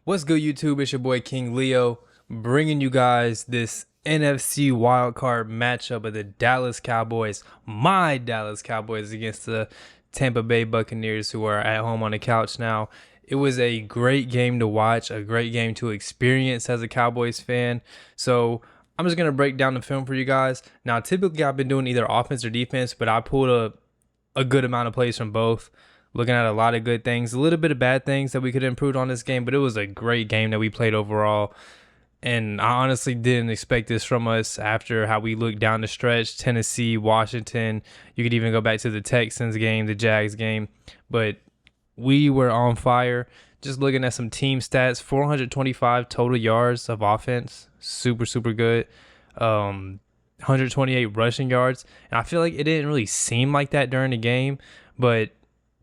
What's good, YouTube? It's your boy King Leo, bringing you guys this NFC wildcard matchup of the Dallas Cowboys, my Dallas Cowboys, against the Tampa Bay Buccaneers, who are at home on the couch now. It was a great game to watch, a great game to experience as a Cowboys fan. So I'm just going to break down the film for you guys. Now, typically I've been doing either offense or defense, but I pulled a good amount of plays from both. Looking at a lot of good things, a little bit of bad things that we could improve on this game, but it was a great game that we played overall. And I honestly didn't expect this from us after how we looked down the stretch. Tennessee, Washington, you could even go back to the Texans game, the Jags game. But we were on fire. Just looking at some team stats, 425 total yards of offense. Super, super good. 128 rushing yards. And I feel like it didn't really seem like that during the game, but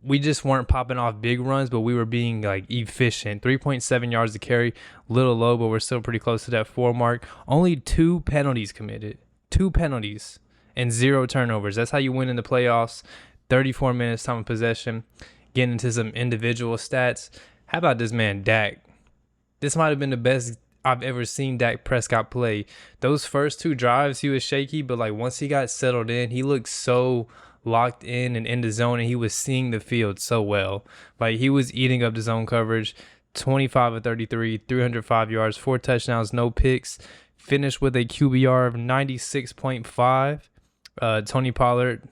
we just weren't popping off big runs, but we were being like efficient. 3.7 yards to carry, little low, but we're still pretty close to that 4 mark. Only 2 penalties committed, 2 penalties and 0 turnovers. That's how you win in the playoffs. 34 minutes time of possession. Getting into some individual stats. How about this man, Dak? This might have been the best I've ever seen Dak Prescott play. Those first 2 drives, he was shaky, but like once he got settled in, he looked so locked in the zone, and he was seeing the field so well. Like, he was eating up the zone coverage. 25 of 33, 305 yards, 4 touchdowns, no picks. Finished with a QBR of 96.5. Tony Pollard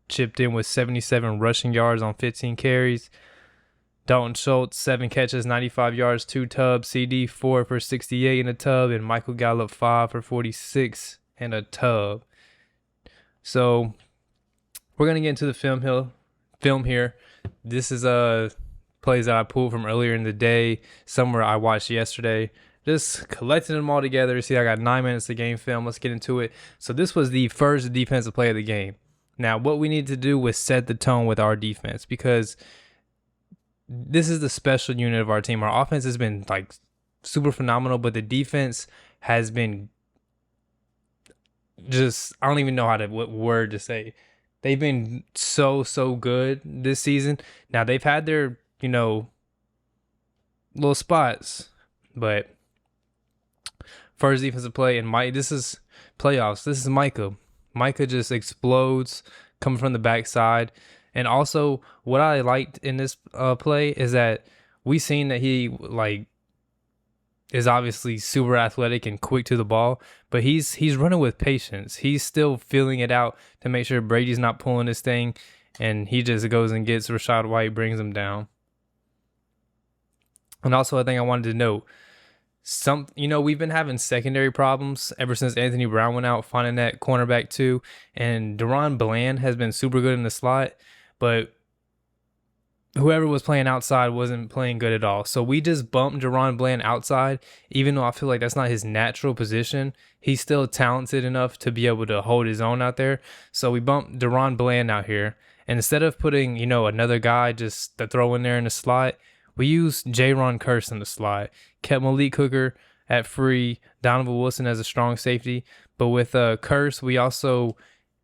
chipped in with 77 rushing yards on 15 carries. Dalton Schultz, 7 catches, 95 yards, 2 tubs. CD, 4 for 68 in a tub. And Michael Gallup, 5 for 46 in a tub. So we're going to get into the film here. This is plays that I pulled from earlier in the day, somewhere I watched yesterday. Just collecting them all together. See, I got 9 minutes of game film. Let's get into it. So this was the first defensive play of the game. Now, what we need to do was set the tone with our defense, because this is the special unit of our team. Our offense has been like super phenomenal, but the defense has been just, I don't even know what word to say. They've been so good this season. Now, they've had their, little spots. But first defensive play, and this is playoffs. This is Micah. Micah just explodes coming from the backside. And also, what I liked in this play is that we seen that he, is obviously super athletic and quick to the ball, but he's running with patience. He's still feeling it out to make sure Brady's not pulling this thing, and he just goes and gets Rachaad White, brings him down. And also, I think I wanted to note, we've been having secondary problems ever since Anthony Brown went out, finding that cornerback too, and Deron Bland has been super good in the slot, but whoever was playing outside wasn't playing good at all. So we just bumped Deron Bland outside, even though I feel like that's not his natural position. He's still talented enough to be able to hold his own out there. So we bumped Deron Bland out here. And instead of putting, another guy just to throw in there in the slot, we used Jaron Kearse in the slot. Kept Malik Hooker at free, Donovan Wilson as a strong safety. But with Kearse, we also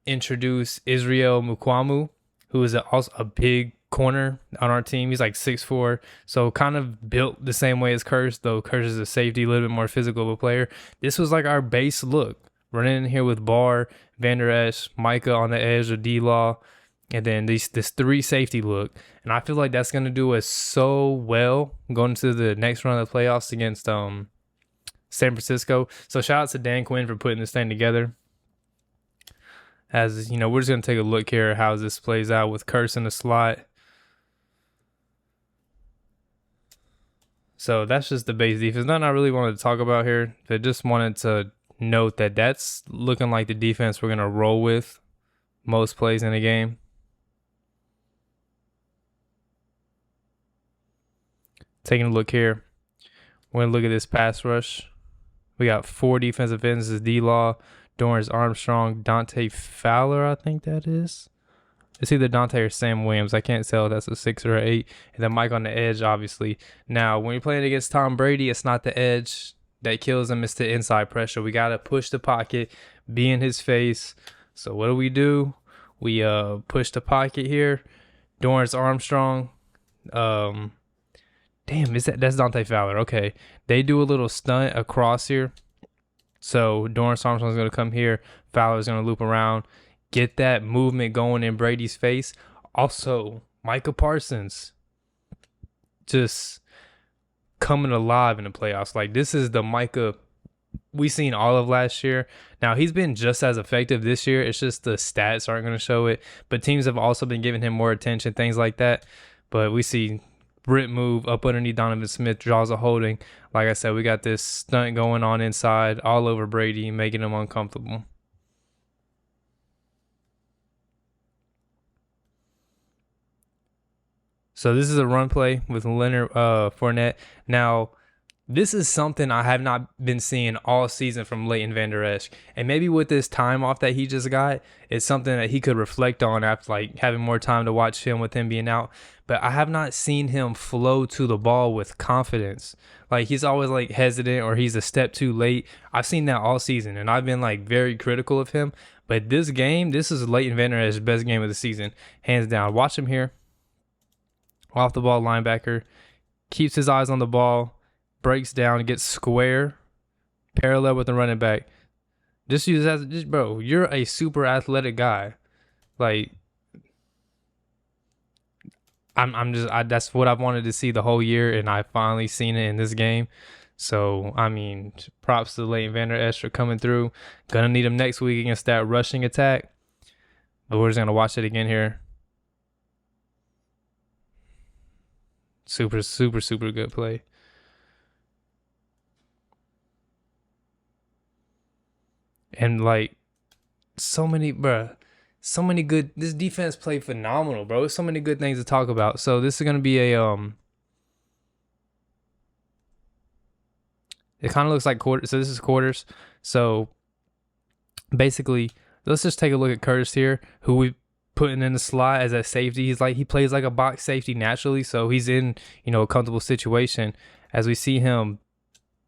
introduced Israel Mukwamu, who is also a big corner on our team. He's like 6'4", so kind of built the same way as Kearse, though Kearse is a safety, a little bit more physical of a player. This was like our base look, running in here with Barr, Van Der Esch, Micah on the edge of D-Law, and then this 3 safety look. And I feel like that's going to do us so well going into the next round of the playoffs against San Francisco. So shout out to Dan Quinn for putting this thing together. As we're just going to take a look here at how this plays out with Kearse in the slot. So that's just the base defense. Nothing I really wanted to talk about here. I just wanted to note that that's looking like the defense we're going to roll with most plays in the game. Taking a look here. We're going to look at this pass rush. We got 4 defensive ends. This is D-Law, Dorrance Armstrong, Dante Fowler, I think that is. It's either Dante or Sam Williams. I can't tell if that's a 6 or an 8. And then Mike on the edge, obviously. Now, when you're playing against Tom Brady, it's not the edge that kills him. It's the inside pressure. We got to push the pocket, be in his face. So what do? We push the pocket here. Dorrance Armstrong Damn, that's Dante Fowler. Okay. They do a little stunt across here. So Dorrance Armstrong's going to come here. Fowler's going to loop around. Get that movement going in Brady's face. Also, Micah Parsons just coming alive in the playoffs. Like, this is the Micah we seen all of last year. Now, he's been just as effective this year. It's just the stats aren't going to show it. But teams have also been giving him more attention, things like that. But we see Britt move up underneath Donovan Smith, draws a holding. Like I said, we got this stunt going on inside all over Brady, making him uncomfortable. So this is a run play with Leonard Fournette. Now, this is something I have not been seeing all season from Leighton Vander Esch. And maybe with this time off that he just got, it's something that he could reflect on after like having more time to watch film with him being out. But I have not seen him flow to the ball with confidence. Like, he's always like hesitant or he's a step too late. I've seen that all season and I've been like very critical of him. But this game, this is Leighton Vander Esch's best game of the season, hands down. Watch him here. Off the ball linebacker. Keeps his eyes on the ball. Breaks down, gets square, parallel with the running back. Just use that, just bro. You're a super athletic guy. Like, that's what I've wanted to see the whole year, and I finally seen it in this game. So I mean, props to Leighton Vander Esch for coming through. Gonna need him next week against that rushing attack. But we're just gonna watch it again here. Super, super, super good play. And like so many good. This defense played phenomenal, bro. So many good things to talk about. So this is gonna be a It kind of looks like quarters. So this is quarters. So basically, let's just take a look at Curtis here, who we putting in the slot as a safety. He plays like a box safety naturally, so he's in a comfortable situation. As we see him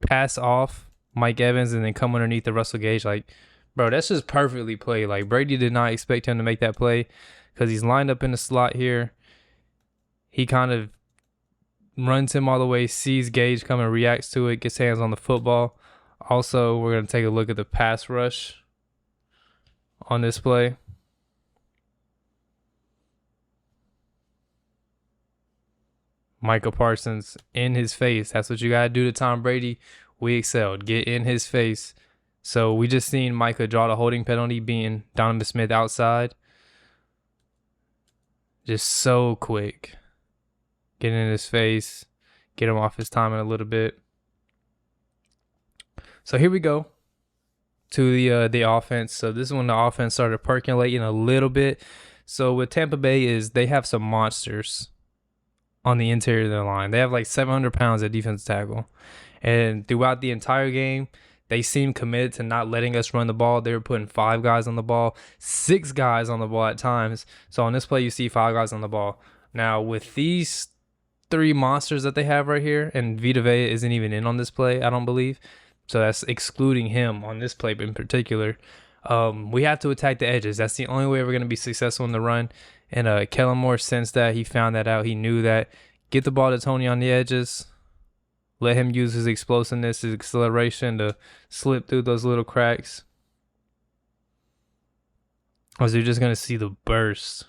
pass off Mike Evans and then come underneath the Russell Gage, like, bro, that's just perfectly played. Like, Brady did not expect him to make that play because he's lined up in the slot here. He kind of runs him all the way, sees Gage coming, reacts to it, gets hands on the football. Also, we're going to take a look at the pass rush on this play. Micah Parsons in his face. That's what you got to do to Tom Brady. We excelled. Get in his face. So we just seen Micah draw the holding penalty, being Donovan Smith outside. Just so quick. Get in his face. Get him off his timing a little bit. So here we go to the offense. So this is when the offense started percolating a little bit. So with Tampa Bay is they have some monsters on the interior of their line. They have like 700 pounds at defensive tackle. And throughout the entire game, they seemed committed to not letting us run the ball. They were putting 5 guys on the ball, 6 guys on the ball at times. So on this play, you see 5 guys on the ball. Now, with these 3 monsters that they have right here, and Vita Vea isn't even in on this play, I don't believe. So that's excluding him on this play in particular. We have to attack the edges. That's the only way we're going to be successful in the run. And Kellen Moore sensed that. He found that out. He knew that. Get the ball to Tony on the edges. Let him use his explosiveness, his acceleration to slip through those little cracks. As you're just going to see the burst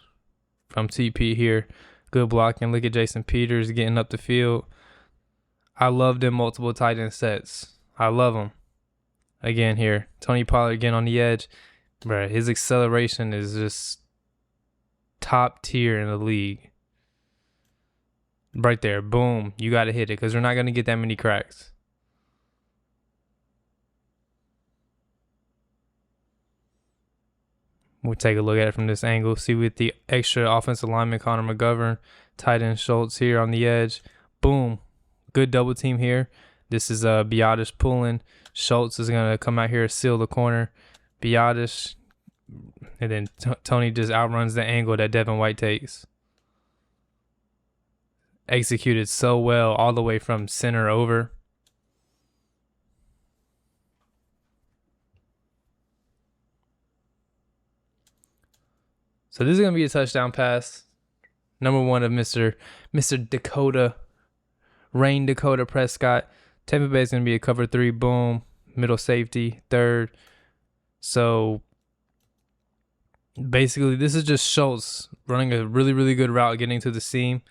from TP here. Good blocking. Look at Jason Peters getting up the field. I love them multiple tight end sets. I love them. Again here. Tony Pollard again on the edge. Bruh, his acceleration is just top tier in the league. Right there. Boom. You got to hit it because we're not going to get that many cracks. We'll take a look at it from this angle. See with the extra offensive lineman, Connor McGovern, tight end Schultz here on the edge. Boom. Good double team here. This is Biadasz pulling. Schultz is going to come out here, seal the corner. Biadasz. And then Tony just outruns the angle that Devin White takes. Executed so well all the way from center over. So this is going to be a touchdown pass. Number 1 of Mr. Dakota Rain Dakota Prescott. Tampa Bay is going to be a cover 3, boom, middle safety, third. So basically, this is just Schultz running a really, really good route getting to the seam.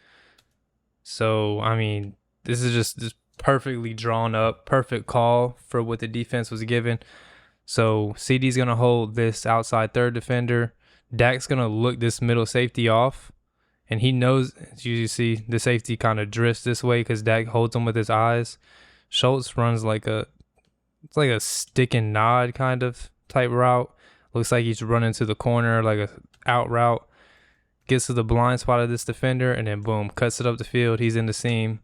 So, I mean, this is just perfectly drawn up, perfect call for what the defense was given. So, CD's going to hold this outside third defender. Dak's going to look this middle safety off. And he knows, as you see, the safety kind of drifts this way because Dak holds him with his eyes. Schultz runs it's like a stick and nod kind of type route. Looks like he's running to the corner like a out route. Gets to the blind spot of this defender and then boom, cuts it up the field. He's in the seam.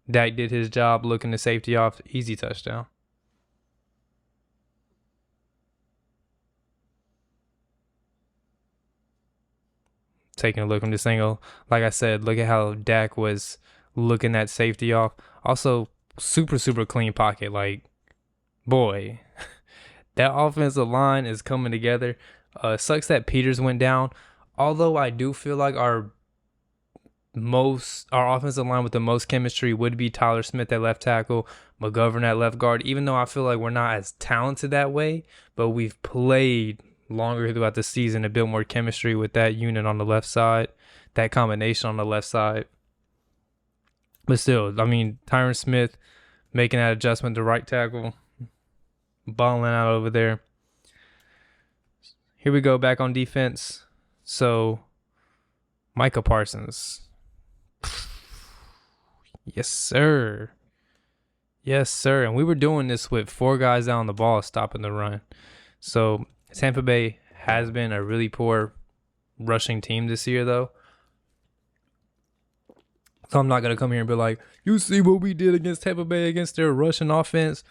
Dak did his job looking the safety off. Easy touchdown. Taking a look from this angle. Like I said, look at how Dak was looking that safety off. Also, super, super clean pocket. Like, boy, that offensive line is coming together. Sucks that Peters went down. Although I do feel like our offensive line with the most chemistry would be Tyler Smith at left tackle, McGovern at left guard, even though I feel like we're not as talented that way, but we've played longer throughout the season to build more chemistry with that unit on the left side, that combination on the left side. But still, I mean, Tyron Smith making that adjustment to right tackle, balling out over there. Here we go, back on defense. So, Micah Parsons. Yes, sir. Yes, sir. And we were doing this with 4 guys down the ball stopping the run. So, Tampa Bay has been a really poor rushing team this year, though. So I'm not going to come here and be like, you see what we did against Tampa Bay against their rushing offense?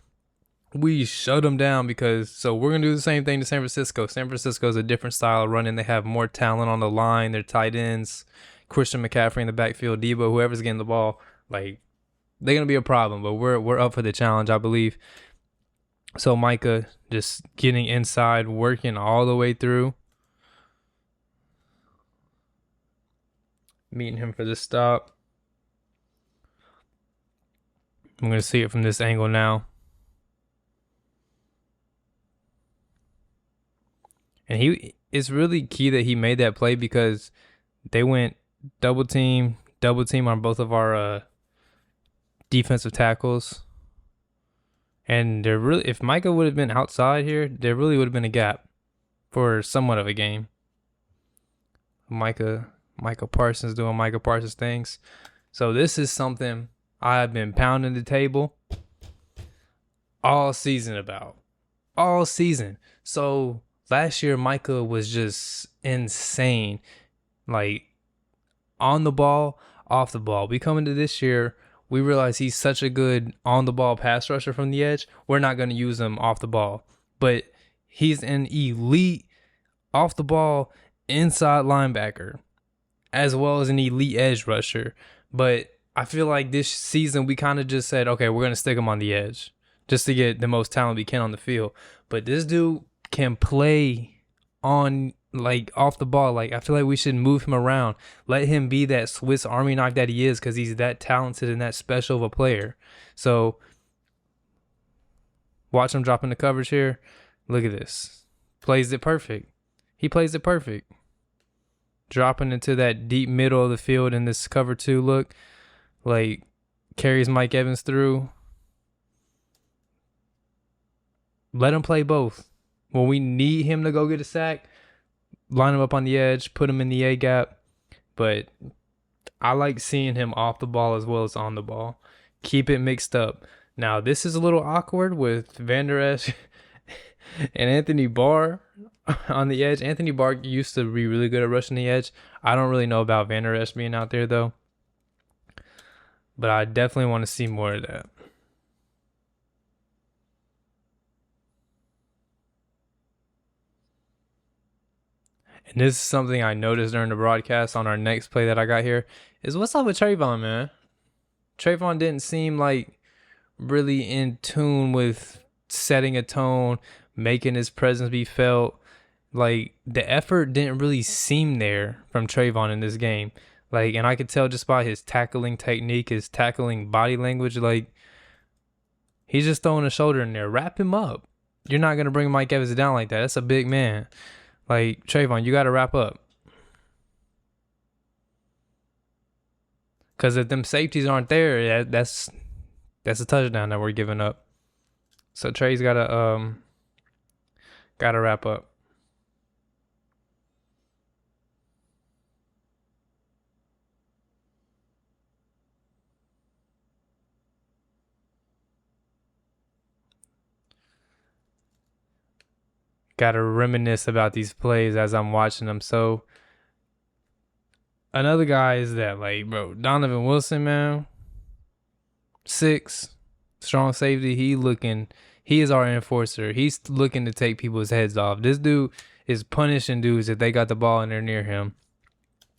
We shut them down so we're going to do the same thing to San Francisco. San Francisco is a different style of running. They have more talent on the line. Their tight ends, Christian McCaffrey in the backfield, Debo, whoever's getting the ball, like, they're going to be a problem. But we're up for the challenge, I believe. So Micah just getting inside, working all the way through. Meeting him for the stop. I'm going to see it from this angle now. And it's really key that he made that play because they went double team on both of our defensive tackles. And if Micah would have been outside here, there really would have been a gap for somewhat of a game. Micah Parsons doing Micah Parsons things. So this is something I've been pounding the table all season about. All season. So last year, Micah was just insane. Like, on the ball, off the ball. We come into this year, we realize he's such a good on-the-ball pass rusher from the edge. We're not going to use him off the ball. But he's an elite off-the-ball inside linebacker, as well as an elite edge rusher. But I feel like this season we kind of just said, okay, we're going to stick him on the edge just to get the most talent we can on the field. But this dude can play on, like, off the ball. Like, I feel like we should move him around. Let him be that Swiss Army knife that he is because he's that talented and that special of a player. So, watch him drop in the coverage here. Look at this. Plays it perfect. He plays it perfect. Dropping into that deep middle of the field in this cover 2 look. Like, carries Mike Evans through. Let him play both. When we need him to go get a sack, line him up on the edge, put him in the A gap. But I like seeing him off the ball as well as on the ball. Keep it mixed up. Now, this is a little awkward with Van Der Esch and Anthony Barr on the edge. Anthony Barr used to be really good at rushing the edge. I don't really know about Van Der Esch being out there, though. But I definitely want to see more of that. And this is something I noticed during the broadcast on our next play that I got here, is what's up with Trayvon, man? Trayvon didn't seem like really in tune with setting a tone, making his presence be felt. Like, the effort didn't really seem there from Trayvon in this game. Like, and I could tell just by his tackling technique, his tackling body language, like, he's just throwing a shoulder in there. Wrap him up. You're not going to bring Mike Evans down like that. That's a big man. Like, Trayvon, you got to wrap up. Because if them safeties aren't there, that's a touchdown that we're giving up. So Trey's gotta wrap up. Gotta reminisce about these plays as I'm watching them. So another guy is that, like, bro, Donovan Wilson, man. 6, strong safety. He is our enforcer. He's looking to take people's heads off. This dude is punishing dudes if they got the ball and they're near him.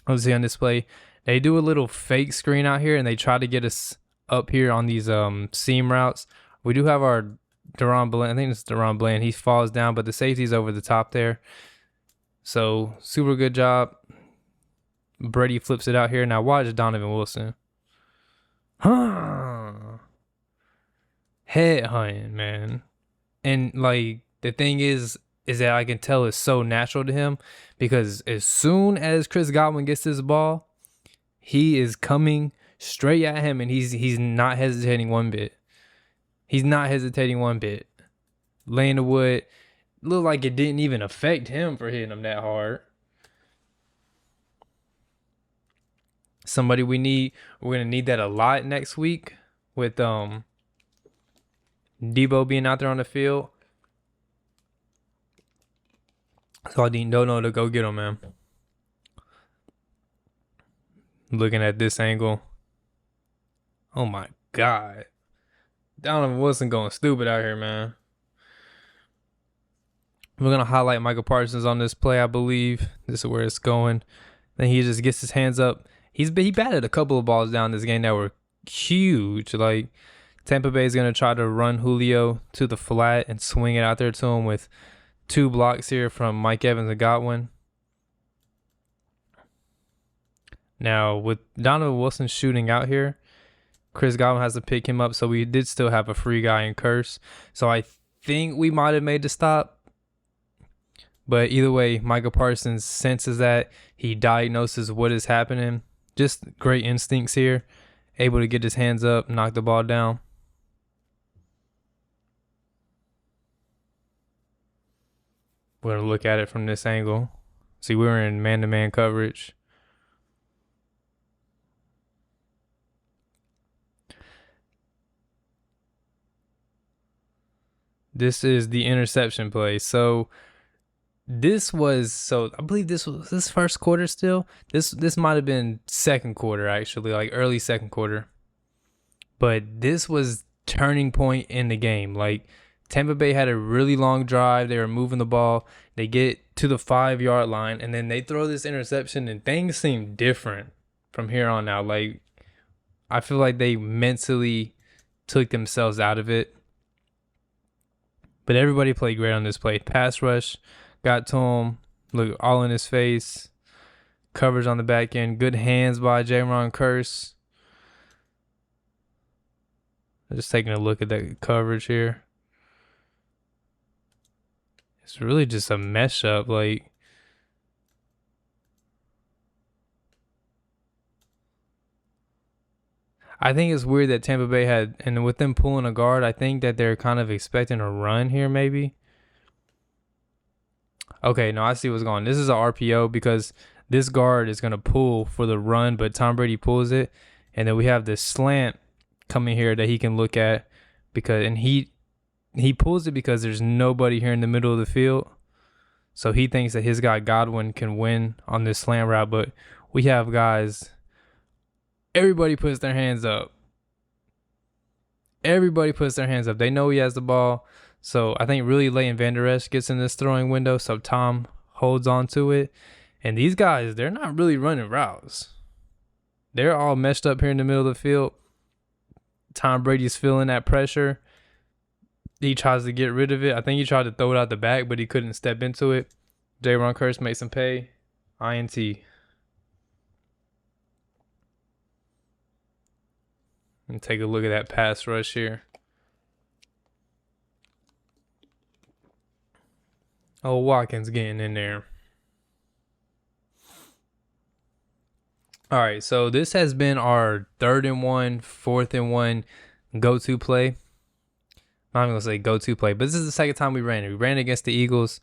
Let's see on this play. They do a little fake screen out here and they try to get us up here on these seam routes. We do have our Deron Bland. I think it's Deron Bland. He falls down, but the safety's over the top there. So super good job. Brady flips it out here. Now watch Donovan Wilson. Head hunting, man. And like the thing is that I can tell it's so natural to him because as soon as Chris Godwin gets this ball, he is coming straight at him and he's not hesitating one bit. He's not hesitating one bit. Laying the wood. Looked like it didn't even affect him for hitting him that hard. Somebody we're gonna need that a lot next week with Debo being out there on the field. So I don't know to go get him, man. Looking at this angle. Oh my God. Donovan Wilson going stupid out here, man. We're going to highlight Michael Parsons on this play, I believe. This is where it's going. Then he just gets his hands up. He batted a couple of balls down this game that were huge. Like, Tampa Bay is going to try to run Julio to the flat and swing it out there to him with 2 blocks here from Mike Evans and Godwin. Now, with Donovan Wilson shooting out here, Chris Godwin has to pick him up, so we did still have a free guy in Curse. So I think we might have made the stop. But either way, Michael Parsons senses that. He diagnoses what is happening. Just great instincts here. Able to get his hands up, knock the ball down. We're going to look at it from this angle. See, we were in man-to-man coverage. This is the interception play. I believe this was this first quarter still. This might have been second quarter, actually, like early second quarter. But this was turning point in the game. Like, Tampa Bay had a really long drive. They were moving the ball. They get to the 5-yard line, and then they throw this interception, and things seem different from here on out. Like, I feel like they mentally took themselves out of it. But everybody played great on this play. Pass rush got to him. Look, all in his face. Coverage on the back end. Good hands by Jaron Curse. Just taking a look at that coverage here. It's really just a mesh up. Like, I think it's weird that Tampa Bay had, and with them pulling a guard, I think that they're kind of expecting a run here maybe. Okay, no, I see what's going on. This is an RPO because this guard is going to pull for the run, but Tom Brady pulls it. And then we have this slant coming here that he can look at and he pulls it because there's nobody here in the middle of the field. So he thinks that his guy Godwin can win on this slant route, but we have guys. Everybody puts their hands up. Everybody puts their hands up. They know he has the ball. So I think really Leighton Vander Esch gets in this throwing window. So Tom holds on to it. And these guys, they're not really running routes. They're all meshed up here in the middle of the field. Tom Brady's feeling that pressure. He tries to get rid of it. I think he tried to throw it out the back, but he couldn't step into it. Jaron Curse makes him pay. INT. And take a look at that pass rush here. Oh, Watkins getting in there. All right, so this has been our 3rd and 1, 4th and 1 go-to play. I'm not even gonna say go-to play, but this is the second time we ran it. We ran it against the Eagles.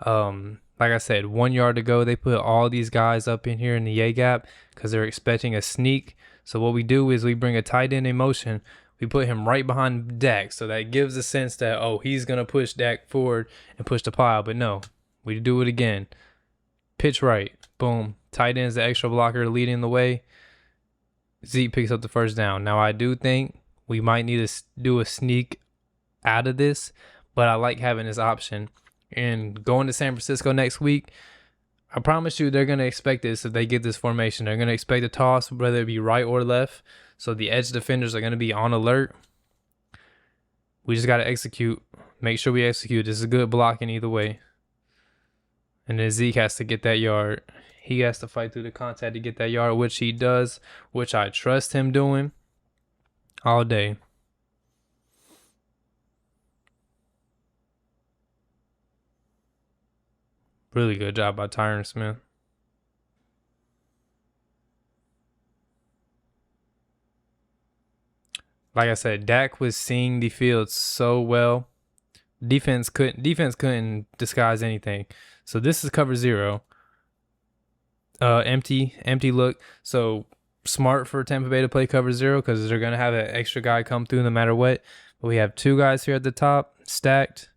Like I said, 1 yard to go. They put all these guys up in here in the A gap because they're expecting a sneak. So what we do is we bring a tight end in motion. We put him right behind Dak. So that gives a sense that, oh, he's going to push Dak forward and push the pile. But no, we do it again. Pitch right. Boom. Tight end's the extra blocker leading the way. Zeke picks up the first down. Now, I do think we might need to do a sneak out of this, but I like having this option. And going to San Francisco next week, I promise you they're going to expect this if they get this formation. They're going to expect a toss, whether it be right or left. So the edge defenders are going to be on alert. We just got to execute. Make sure we execute. This is good blocking either way. And then Zeke has to get that yard. He has to fight through the contact to get that yard, which he does, which I trust him doing all day. Really good job by Tyron Smith. Like I said, Dak was seeing the field so well. Defense couldn't disguise anything. So this is cover 0. Empty look. So smart for Tampa Bay to play cover 0 because they're gonna have an extra guy come through no matter what. But we have 2 guys here at the top, stacked,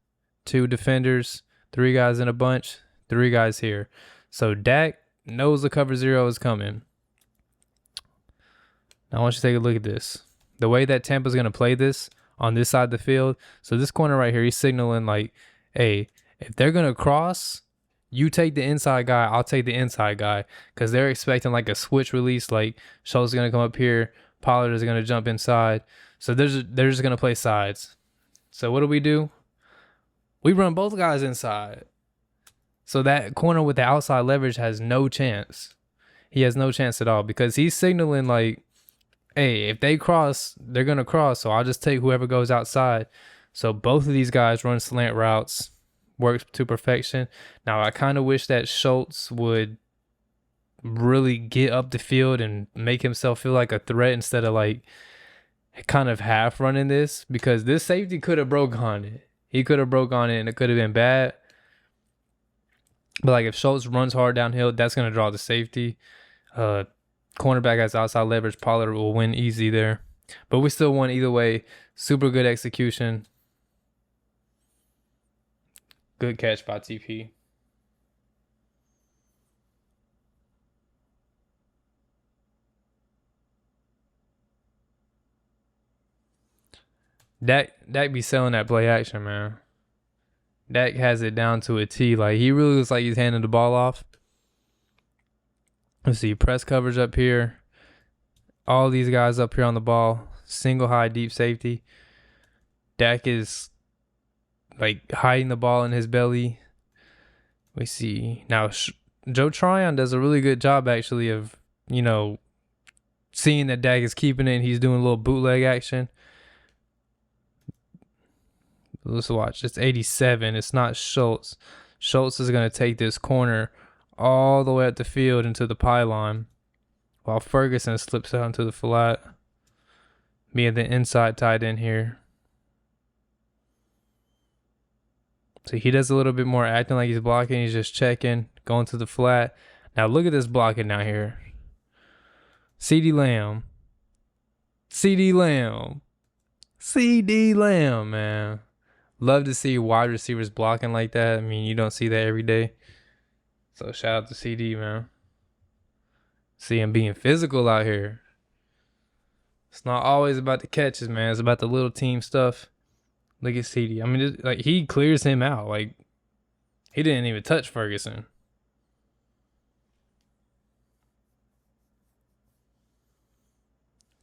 2 defenders, 3 guys in a bunch, 3 guys here. So Dak knows the cover 0 is coming. Now I want you to take a look at this. The way that Tampa's going to play this on this side of the field. So this corner right here, he's signaling like, hey, if they're going to cross, you take the inside guy, I'll take the inside guy. Because they're expecting like a switch release, like Schultz is going to come up here, Pollard is going to jump inside. So they're just going to play sides. So what do? We run both guys inside. So that corner with the outside leverage has no chance. He has no chance at all because he's signaling like, hey, if they cross, they're going to cross. So I'll just take whoever goes outside. So both of these guys run slant routes, works to perfection. Now, I kind of wish that Schultz would really get up the field and make himself feel like a threat instead of like kind of half running this, because this safety could have broke on it. He could have broke on it and it could have been bad. But like if Schultz runs hard downhill, that's going to draw the safety. Cornerback has outside leverage. Pollard will win easy there. But we still won either way. Super good execution. Good catch by TP. Dak be selling that play action, man. Dak has it down to a T. Like, he really looks like he's handing the ball off. Let's see, press coverage up here. All these guys up here on the ball. Single high deep safety. Dak is like hiding the ball in his belly. We see now Joe Tryon does a really good job actually of, seeing that Dak is keeping it and he's doing a little bootleg action. Let's watch. It's 87. It's not Schultz. Schultz is going to take this corner all the way up the field into the pylon while Ferguson slips out into the flat. Being the inside tight end here. So he does a little bit more acting like he's blocking. He's just checking, going to the flat. Now look at this blocking down here. CeeDee Lamb. CeeDee Lamb, man. Love to see wide receivers blocking like that. I mean, you don't see that every day. So shout out to CD, man. See him being physical out here. It's not always about the catches, man. It's about the little team stuff. Look at CD. I mean, like he clears him out. Like he didn't even touch Ferguson.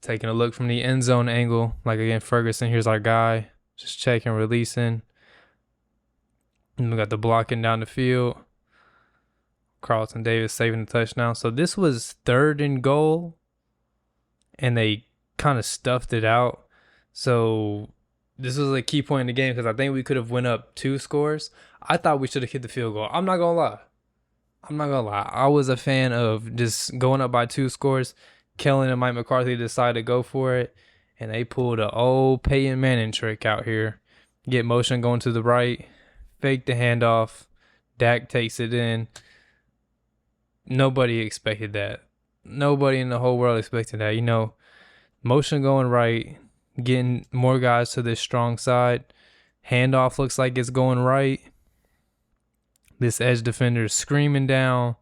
Taking a look from the end zone angle. Like again, Ferguson, here's our guy. Just checking, releasing. And we got the blocking down the field. Carlton Davis saving the touchdown. So this was 3rd and goal. And they kind of stuffed it out. So this was a key point in the game because I think we could have went up 2 scores. I thought we should have hit the field goal. I'm not gonna lie. I was a fan of just going up by 2 scores. Kellen and Mike McCarthy decided to go for it, and they pulled an old Peyton Manning trick out here. Get motion going to the right, fake the handoff. Dak takes it in. Nobody expected that. Nobody in the whole world expected that. You know, motion going right, getting more guys to this strong side. Handoff looks like it's going right. This edge defender is screaming down.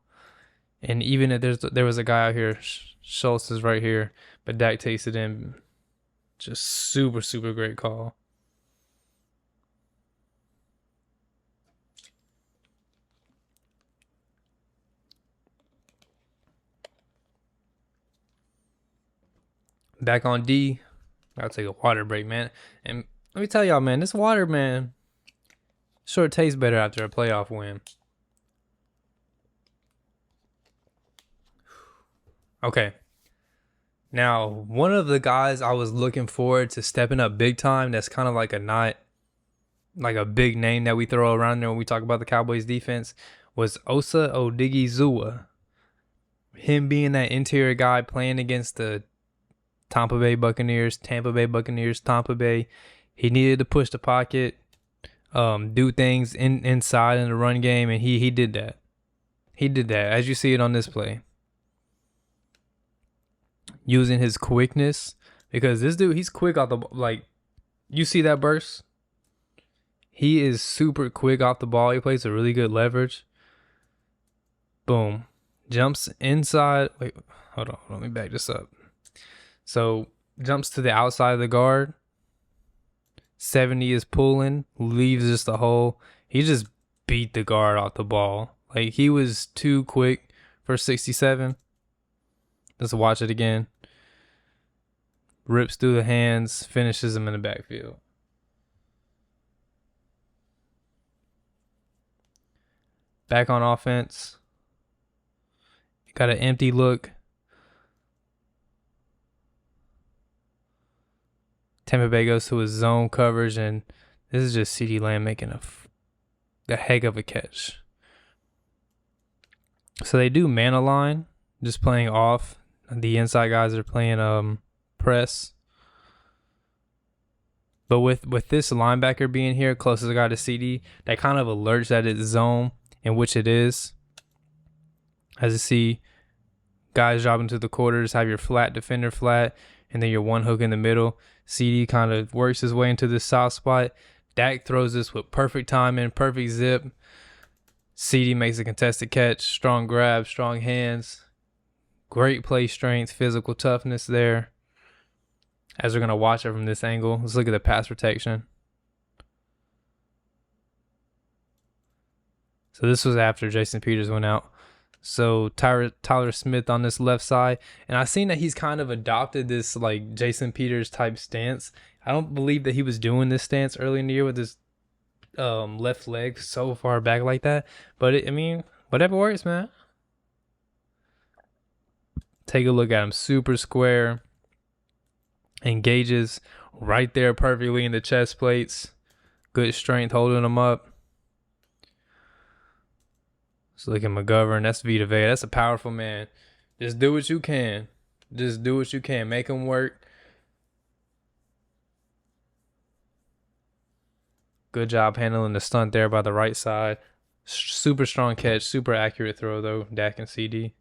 And even if there was a guy out here, Schultz is right here, but Dak takes it in. Just super, super great call. Back on D. I'll take a water break, man. And let me tell y'all, man, this water, man, sure tastes better after a playoff win. Okay. Now, one of the guys I was looking forward to stepping up big time, that's kind of like a big name that we throw around there when we talk about the Cowboys defense, was Osa Odigizua. Him being that interior guy playing against the Tampa Bay Buccaneers, Tampa Bay. He needed to push the pocket, do things inside in the run game, and he did that. He did that, as you see it on this play. Using his quickness, because this dude, he's quick off the, like, you see that burst? He is super quick off the ball. He plays a really good leverage. Boom. Jumps inside. Wait, hold on. Let me back this up. So, jumps to the outside of the guard. 70 is pulling. Leaves just a hole. He just beat the guard off the ball. Like, he was too quick for 67. Let's watch it again. Rips through the hands. Finishes him in the backfield. Back on offense. Got an empty look. Tampa Bay goes to his zone coverage, and this is just CeeDee Lamb making a heck of a catch. So they do man align, just playing off. The inside guys are playing press. But with this linebacker being here, closest guy to CeeDee, that kind of alerts that it's zone in which it is. As you see, guys dropping to the quarters, have your flat defender flat, and then your one hook in the middle. CeeDee kind of works his way into this soft spot. Dak throws this with perfect timing, perfect zip. CeeDee makes a contested catch, strong grab, strong hands. Great play strength, physical toughness there. As we're going to watch it from this angle, let's look at the pass protection. So this was after Jason Peters went out. So Tyler Smith on this left side. And I've seen that he's kind of adopted this like Jason Peters type stance. I don't believe that he was doing this stance early in the year with his left leg so far back like that. But whatever works, man. Take a look at him. Super square. Engages right there perfectly in the chest plates. Good strength holding him up. Let's look at McGovern. That's Vita Vea. That's a powerful man. Just do what you can. Make him work. Good job handling the stunt there by the right side. Super strong catch. Super accurate throw, though. Dak and CeeDee.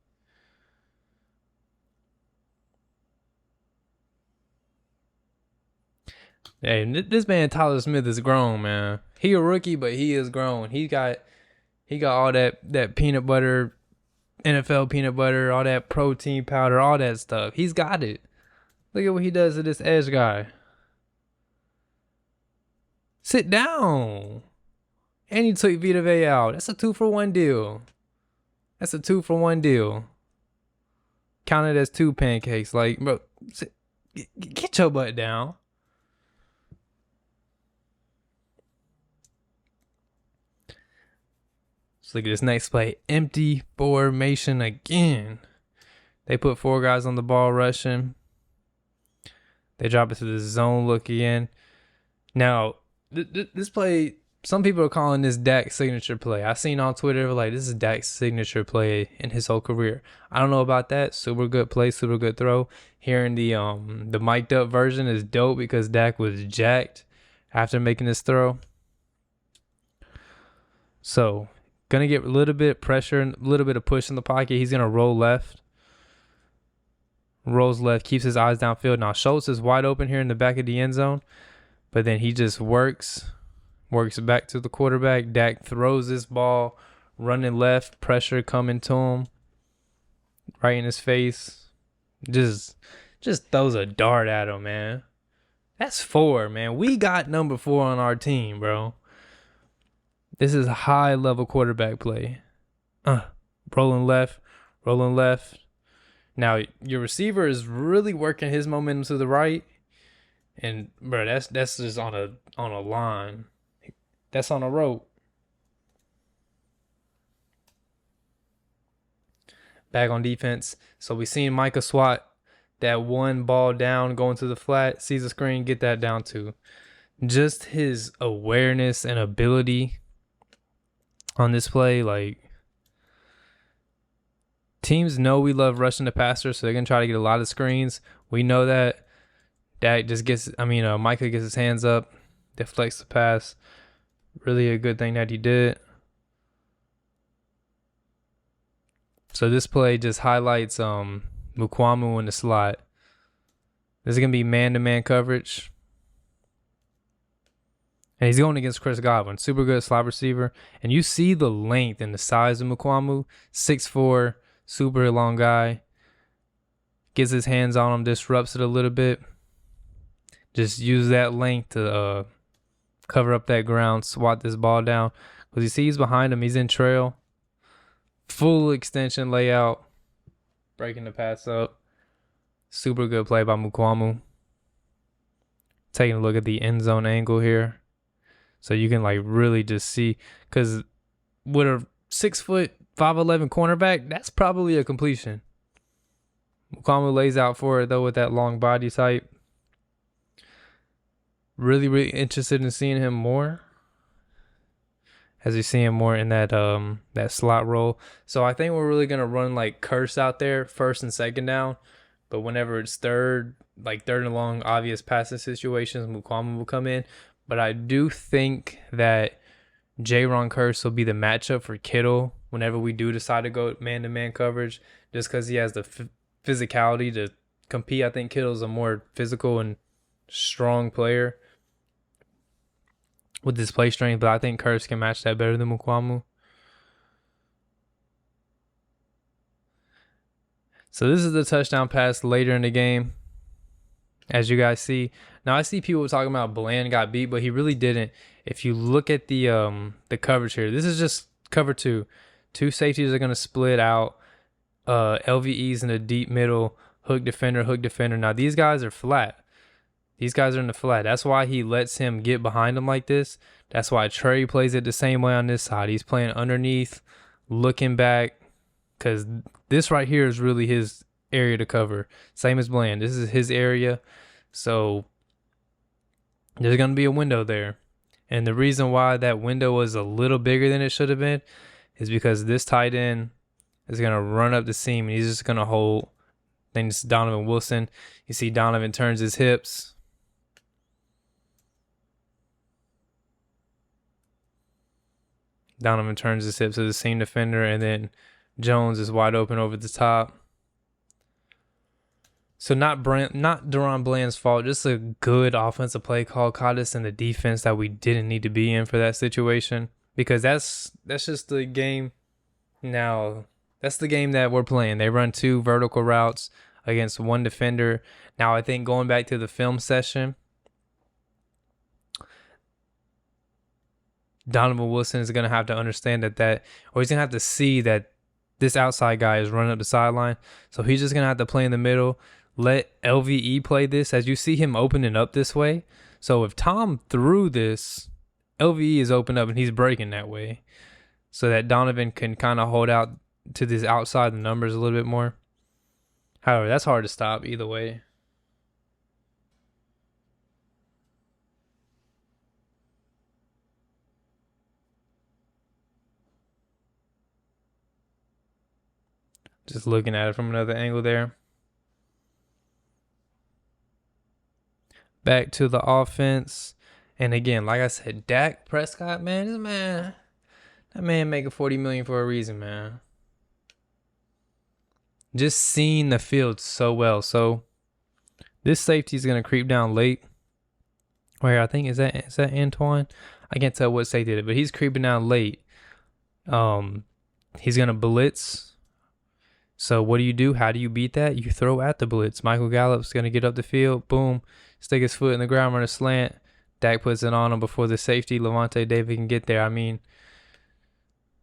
Hey, this man Tyler Smith is grown, man. He a rookie, but he is grown. He got all that peanut butter, NFL peanut butter, all that protein powder, all that stuff. He's got it. Look at what he does to this edge guy. Sit down. And he took Vita Vea out. That's a 2-for-1 deal. Counted as 2 pancakes. Like, bro, get your butt down. Let's look at this next play. Empty formation again. They put 4 guys on the ball rushing. They drop it to the zone look again. Now, this play, some people are calling this Dak's signature play. I seen on Twitter, like, this is Dak's signature play in his whole career. I don't know about that. Super good play, super good throw. Hearing the mic'd up version is dope because Dak was jacked after making this throw. So, gonna get a little bit of pressure and a little bit of push in the pocket. He's gonna roll left. Rolls left, keeps his eyes downfield. Now Schultz is wide open here in the back of the end zone, but then he just works back to the quarterback. Dak throws this ball, running left, pressure coming to him, right in his face. Just throws a dart at him, man. That's 4, man. We got number 4 on our team, bro. This is high level quarterback play. Rolling left. Now your receiver is really working his momentum to the right, and bro, that's just on a line. That's on a rope. Back on defense. So we seen Micah swat that one ball down, going to the flat, sees the screen, get that down too. Just his awareness and ability on this play, like, teams know we love rushing the passer, so they're going to try to get a lot of screens. We know that. Dak just Micah gets his hands up, deflects the pass. Really a good thing that he did. So this play just highlights Mukwamu in the slot. This is going to be man-to-man coverage. And he's going against Chris Godwin. Super good slot receiver. And you see the length and the size of Mukwamu. 6'4", super long guy. Gets his hands on him, disrupts it a little bit. Just use that length to cover up that ground, swat this ball down. Because you see he's behind him. He's in trail. Full extension layout. Breaking the pass up. Super good play by Mukwamu. Taking a look at the end zone angle here. So you can like really just see. Because with a 6'5'11" cornerback, that's probably a completion. Mukwamu lays out for it though with that long body type. Really, really interested in seeing him more. As we see him more in that slot role. So I think we're really gonna run like Curse out there, first and second down. But whenever it's third and long, obvious passing situations, Mukwamu will come in. But I do think that J-Ron Curse will be the matchup for Kittle whenever we do decide to go man-to-man coverage, just because he has the physicality to compete. I think Kittle's a more physical and strong player with his play strength, but I think Curse can match that better than Mukwamu. So this is the touchdown pass later in the game, as you guys see. Now I see people talking about Bland got beat, but he really didn't. If you look at the coverage here, this is just cover 2. 2 safeties are going to split out. LVE's in the deep middle, hook defender. Now these guys are flat. These guys are in the flat. That's why he lets him get behind him like this. That's why Trey plays it the same way on this side. He's playing underneath, looking back, because this right here is really his area to cover. Same as Bland. This is his area. So there's going to be a window there. And the reason why that window was a little bigger than it should have been is because this tight end is going to run up the seam and he's just going to hold. Then it's Donovan Wilson. You see Donovan turns his hips. Donovan turns his hips to the seam defender, and then Jones is wide open over the top. So not Deron Bland's fault, just a good offensive play call caught us in the defense that we didn't need to be in for that situation, because that's just the game now. That's the game that we're playing. They run 2 vertical routes against 1 defender. Now I think going back to the film session, Donovan Wilson is going to have to understand that or he's going to have to see that this outside guy is running up the sideline. So he's just going to have to play in the middle. Let LVE play this as you see him opening up this way. So if Tom threw this, LVE is open up and he's breaking that way. So that Donovan can kind of hold out to this outside the numbers a little bit more. However, that's hard to stop either way. Just looking at it from another angle there. Back to the offense. And again, like I said, Dak Prescott, man, that man making $40 million for a reason, man. Just seeing the field so well. So this safety is gonna creep down late. Where I think is that Antoine? I can't tell what safety did it, but he's creeping down late. He's gonna blitz. So what do? How do you beat that? You throw at the blitz. Michael Gallup's gonna get up the field, boom, stick his foot in the ground, run a slant. Dak puts it on him before the safety, Levante David, can get there. I mean,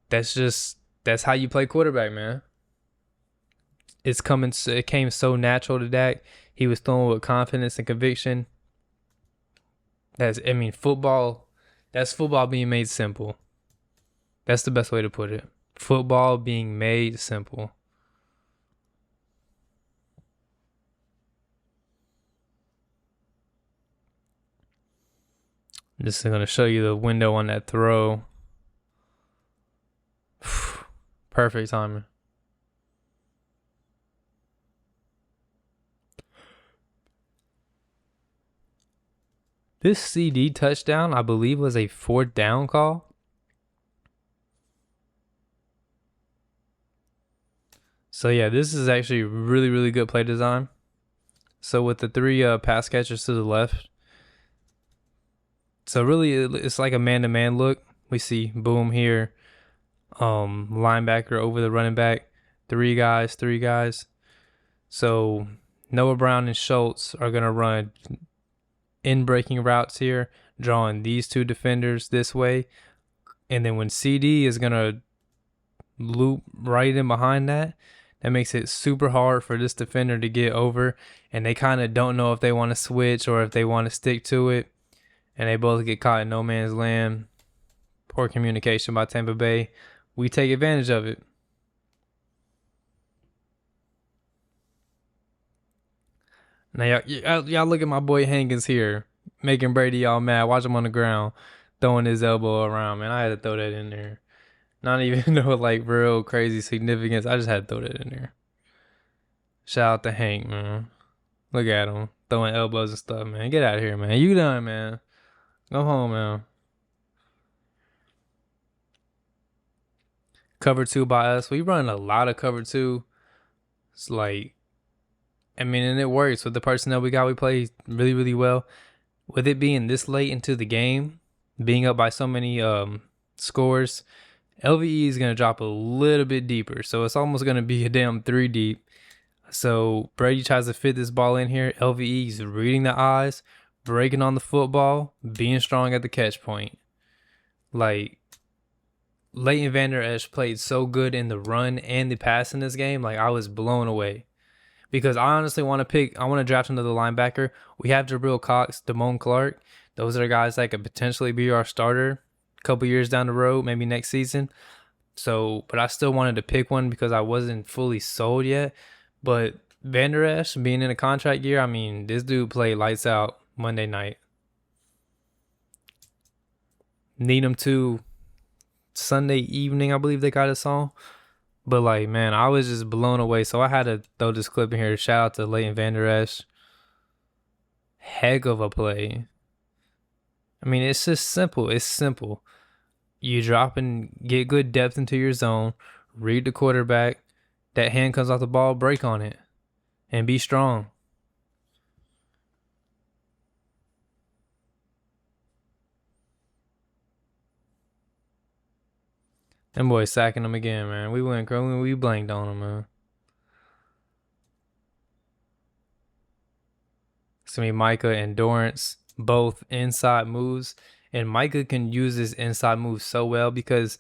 that's how you play quarterback, man. It came so natural to Dak. He was throwing with confidence and conviction. Football. That's football being made simple. That's the best way to put it. Football being made simple. Just going to show you the window on that throw. Perfect timing. This CD touchdown, I believe, was a 4th down call. So yeah, this is actually really, really good play design. So with the 3 pass catchers to the left. So really, it's like a man-to-man look. We see boom here, linebacker over the running back, 3 guys. So Noah Brown and Schultz are gonna run in breaking routes here, drawing these 2 defenders this way, and then when CD is gonna loop right in behind that makes it super hard for this defender to get over, and they kind of don't know if they want to switch or if they want to stick to it, and they both get caught in no man's land. Poor communication by Tampa Bay. We take advantage of it. Now y'all look at my boy Hankins here, making Brady all mad. Watch him on the ground, throwing his elbow around. Man, I had to throw that in there. Not even no like real crazy significance. I just had to throw that in there. Shout out to Hank, man. Look at him throwing elbows and stuff, man. Get out of here, man. You done, man. Go home, man. Cover 2 by us. We run a lot of cover 2. It's like, and it works with the personnel we got. We play really, really well. With it being this late into the game, being up by so many scores, LVE is going to drop a little bit deeper. So it's almost going to be a damn 3 deep. So Brady tries to fit this ball in here. LVE is reading the eyes, breaking on the football, being strong at the catch point. Like, Leighton Vander Esch played so good in the run and the pass in this game. Like, I was blown away. Because I honestly want to draft another linebacker. We have Jabril Cox, Damone Clark. Those are the guys that could potentially be our starter a couple years down the road, maybe next season. So, but I still wanted to pick one because I wasn't fully sold yet. But Vander Esch being in a contract year, this dude played lights out Monday night. Need him to Sunday evening, I believe they got us on. But like, man, I was just blown away. So I had to throw this clip in here. Shout out to Leighton Vander Esch. Heck of a play. It's just simple. It's simple. You drop and get good depth into your zone. Read the quarterback. That hand comes off the ball, break on it. And be strong. Them boys sacking him again, man. We blanked on him, man. It's going to be Micah and Dorrance, both inside moves. And Micah can use his inside moves so well because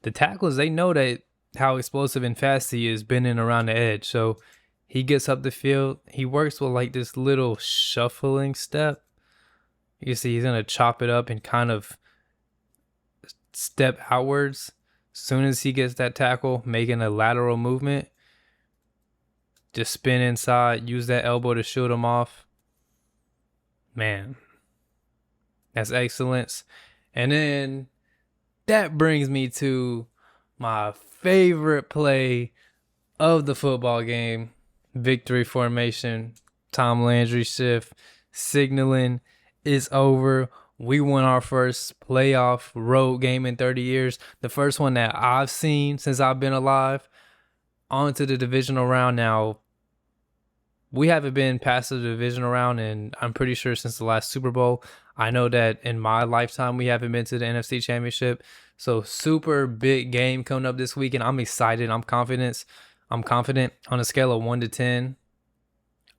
the tackles, they know that how explosive and fast he is bending around the edge. So he gets up the field. He works with like this little shuffling step. You can see he's going to chop it up and kind of step outwards. As soon as he gets that tackle, making a lateral movement, just spin inside, use that elbow to shoot him off. Man, that's excellence. And then that brings me to my favorite play of the football game. Victory formation, Tom Landry shift, signaling is over. We won our first playoff road game in 30 years. The first one that I've seen since I've been alive. On to the divisional round now. We haven't been past the divisional round, and I'm pretty sure since the last Super Bowl. I know that in my lifetime, we haven't been to the NFC Championship. So super big game coming up this week, and I'm excited. I'm confident. On a scale of 1 to 10.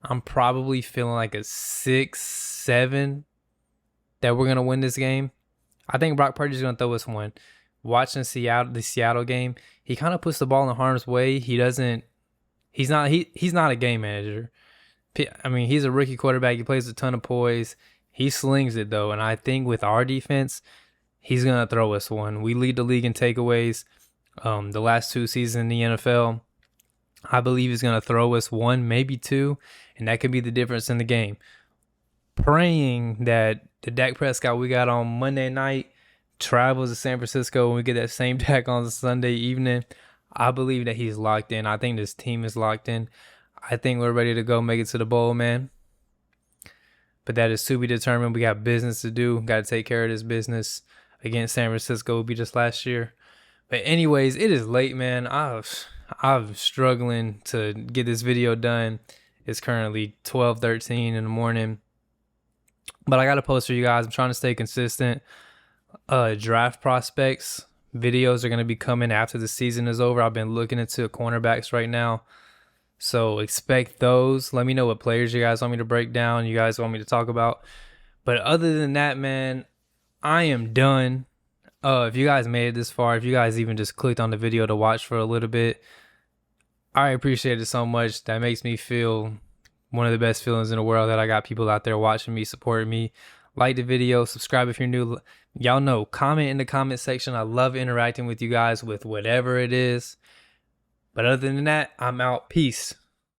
I'm probably feeling like a 6, 7 that we're going to win this game. I think Brock Purdy's going to throw us one. Watching the Seattle game, he kind of puts the ball in harm's way. He's not a game manager. I mean, he's a rookie quarterback. He plays a ton of poise. He slings it, though. And I think with our defense, he's going to throw us one. We lead the league in takeaways the last 2 seasons in the NFL. I believe he's going to throw us 1, maybe 2, and that could be the difference in the game. Praying that the Dak Prescott we got on Monday night travels to San Francisco and we get that same Dak on Sunday evening. I believe that he's locked in. I think this team is locked in. I think we're ready to go make it to the bowl, man. But that is to be determined. We got business to do. Got to take care of this business against San Francisco. We beat us last year. But anyways, it is late, man. I'm struggling to get this video done. It's currently 12:13 in the morning. But I got to post for you guys. I'm trying to stay consistent. Draft prospects videos are going to be coming after the season is over. I've been looking into cornerbacks right now. So expect those. Let me know what players you guys want me to break down, you guys want me to talk about. But other than that, man, I am done. If you guys made it this far, if you guys even just clicked on the video to watch for a little bit, I appreciate it so much. That makes me feel one of the best feelings in the world that I got people out there watching me, supporting me. Like the video, subscribe if you're new. Y'all know, comment in the comment section. I love interacting with you guys with whatever it is. But other than that, I'm out. Peace.